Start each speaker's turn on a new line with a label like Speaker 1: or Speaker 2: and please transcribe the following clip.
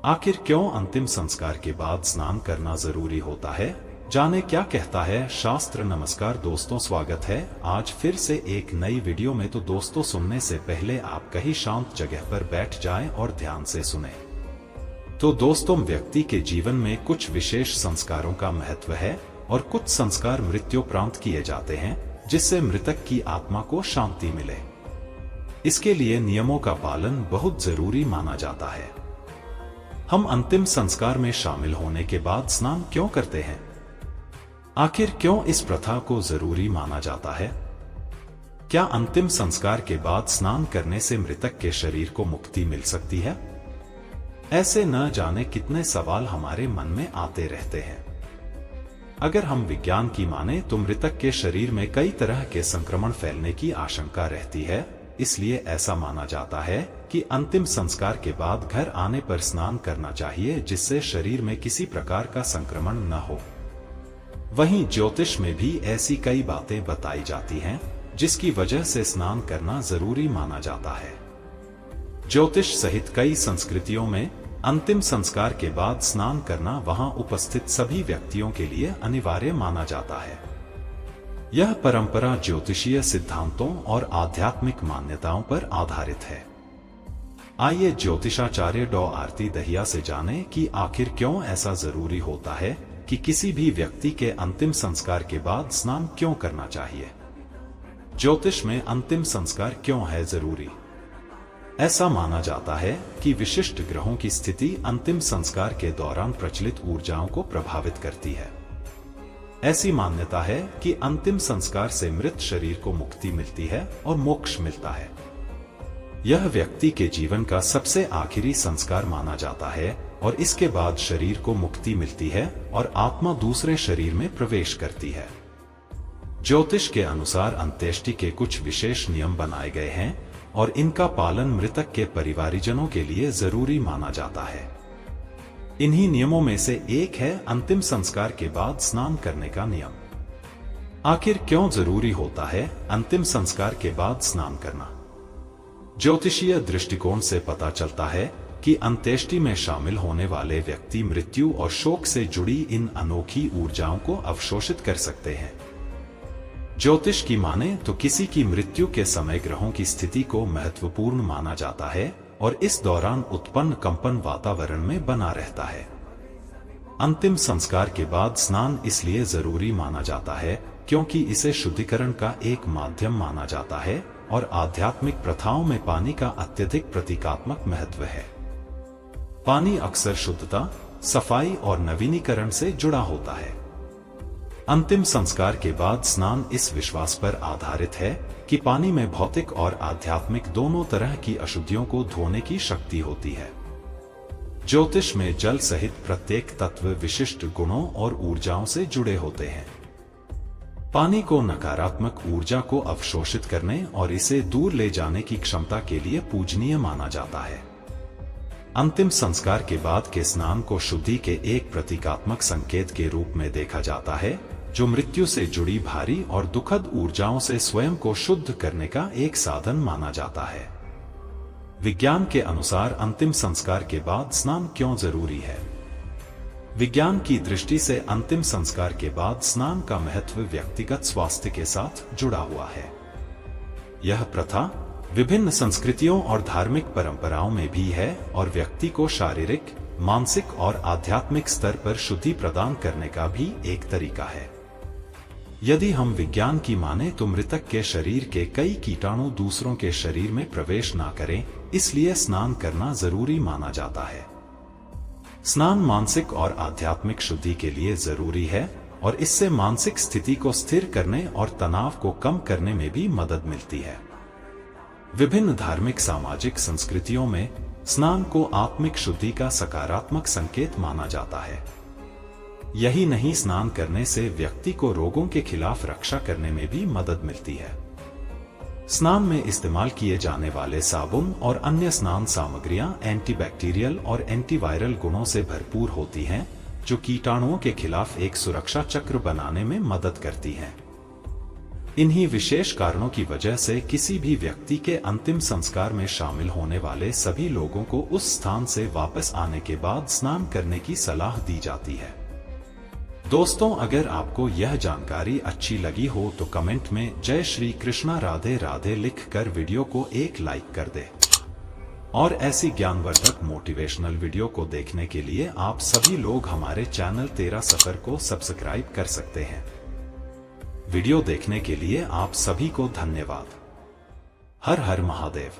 Speaker 1: आखिर क्यों अंतिम संस्कार के बाद स्नान करना जरूरी होता है, जाने क्या कहता है शास्त्र। नमस्कार दोस्तों, स्वागत है आज फिर से एक नई वीडियो में। तो दोस्तों, सुनने से पहले आप कहीं शांत जगह पर बैठ जाएं और ध्यान से सुनें। तो दोस्तों, व्यक्ति के जीवन में कुछ विशेष संस्कारों का महत्व है और कुछ संस्कार मृत्युपरांत किए जाते हैं जिससे मृतक की आत्मा को शांति मिले। इसके लिए नियमों का पालन बहुत जरूरी माना जाता है। हम अंतिम संस्कार में शामिल होने के बाद स्नान क्यों करते हैं? आखिर क्यों इस प्रथा को जरूरी माना जाता है? क्या अंतिम संस्कार के बाद स्नान करने से मृतक के शरीर को मुक्ति मिल सकती है? ऐसे न जाने कितने सवाल हमारे मन में आते रहते हैं। अगर हम विज्ञान की माने तो मृतक के शरीर में कई तरह के संक्रमण फैलने की आशंका रहती है, इसलिए ऐसा माना जाता है कि अंतिम संस्कार के बाद घर आने पर स्नान करना चाहिए जिससे शरीर में किसी प्रकार का संक्रमण न हो। वहीं ज्योतिष में भी ऐसी कई बातें बताई जाती हैं जिसकी वजह से स्नान करना जरूरी माना जाता है। ज्योतिष सहित कई संस्कृतियों में अंतिम संस्कार के बाद स्नान करना वहां उपस्थित सभी व्यक्तियों के लिए अनिवार्य माना जाता है। यह परंपरा ज्योतिषीय सिद्धांतों और आध्यात्मिक मान्यताओं पर आधारित है। आइए ज्योतिषाचार्य डॉ आरती दहिया से जानें कि आखिर क्यों ऐसा जरूरी होता है कि किसी भी व्यक्ति के अंतिम संस्कार के बाद स्नान क्यों करना चाहिए। ज्योतिष में अंतिम संस्कार क्यों है जरूरी? ऐसा माना जाता है कि विशिष्ट ग्रहों की स्थिति अंतिम संस्कार के दौरान प्रचलित ऊर्जाओं को प्रभावित करती है। ऐसी मान्यता है कि अंतिम संस्कार से मृत शरीर को मुक्ति मिलती है और मोक्ष मिलता है। यह व्यक्ति के जीवन का सबसे आखिरी संस्कार माना जाता है और इसके बाद शरीर को मुक्ति मिलती है और आत्मा दूसरे शरीर में प्रवेश करती है। ज्योतिष के अनुसार अंत्येष्टि के कुछ विशेष नियम बनाए गए हैं और इनका पालन मृतक के परिवारजनों के लिए जरूरी माना जाता है। इन्हीं नियमों में से एक है अंतिम संस्कार के बाद स्नान करने का नियम। आखिर क्यों जरूरी होता है अंतिम संस्कार के बाद स्नान करना? ज्योतिषीय दृष्टिकोण से पता चलता है कि अंत्येष्टि में शामिल होने वाले व्यक्ति मृत्यु और शोक से जुड़ी इन अनोखी ऊर्जाओं को अवशोषित कर सकते हैं। ज्योतिष की माने तो किसी की मृत्यु के समय ग्रहों की स्थिति को महत्वपूर्ण माना जाता है और इस दौरान उत्पन्न कंपन वातावरण में बना रहता है। अंतिम संस्कार के बाद स्नान इसलिए जरूरी माना जाता है क्योंकि इसे शुद्धिकरण का एक माध्यम माना जाता है और आध्यात्मिक प्रथाओं में पानी का अत्यधिक प्रतीकात्मक महत्व है। पानी अक्सर शुद्धता, सफाई और नवीनीकरण से जुड़ा होता है। अंतिम संस्कार के बाद स्नान इस विश्वास पर आधारित है कि पानी में भौतिक और आध्यात्मिक दोनों तरह की अशुद्धियों को धोने की शक्ति होती है। ज्योतिष में जल सहित प्रत्येक तत्व विशिष्ट गुणों और ऊर्जाओं से जुड़े होते हैं। पानी को नकारात्मक ऊर्जा को अवशोषित करने और इसे दूर ले जाने की क्षमता के लिए पूजनीय माना जाता है। अंतिम संस्कार के बाद के स्नान को शुद्धि के एक प्रतीकात्मक संकेत के रूप में देखा जाता है, जो मृत्यु से जुड़ी भारी और दुखद ऊर्जाओं से स्वयं को शुद्ध करने का एक साधन माना जाता है। विज्ञान के अनुसार अंतिम संस्कार के बाद स्नान क्यों जरूरी है? विज्ञान की दृष्टि से अंतिम संस्कार के बाद स्नान का महत्व व्यक्तिगत स्वास्थ्य के साथ जुड़ा हुआ है। यह प्रथा विभिन्न संस्कृतियों और धार्मिक परंपराओं में भी है और व्यक्ति को शारीरिक, मानसिक और आध्यात्मिक स्तर पर शुद्धि प्रदान करने का भी एक तरीका है। यदि हम विज्ञान की माने तो मृतक के शरीर के कई कीटाणु दूसरों के शरीर में प्रवेश ना करें, इसलिए स्नान करना जरूरी माना जाता है। स्नान मानसिक और आध्यात्मिक शुद्धि के लिए जरूरी है और इससे मानसिक स्थिति को स्थिर करने और तनाव को कम करने में भी मदद मिलती है। विभिन्न धार्मिक सामाजिक संस्कृतियों में स्नान को आत्मिक शुद्धि का सकारात्मक संकेत माना जाता है। यही नहीं, स्नान करने से व्यक्ति को रोगों के खिलाफ रक्षा करने में भी मदद मिलती है। स्नान में इस्तेमाल किए जाने वाले साबुन और अन्य स्नान सामग्रियां एंटीबैक्टीरियल और एंटीवायरल गुणों से भरपूर होती हैं, जो कीटाणुओं के खिलाफ एक सुरक्षा चक्र बनाने में मदद करती हैं। इन्हीं विशेष कारणों की वजह से किसी भी व्यक्ति के अंतिम संस्कार में शामिल होने वाले सभी लोगों को उस स्थान से वापस आने के बाद स्नान करने की सलाह दी जाती है। दोस्तों, अगर आपको यह जानकारी अच्छी लगी हो तो कमेंट में जय श्री कृष्णा राधे राधे लिखकर वीडियो को एक लाइक कर दे। और ऐसी ज्ञानवर्धक मोटिवेशनल वीडियो को देखने के लिए आप सभी लोग हमारे चैनल तेरा सफर को सब्सक्राइब कर सकते हैं। वीडियो देखने के लिए आप सभी को धन्यवाद। हर हर महादेव।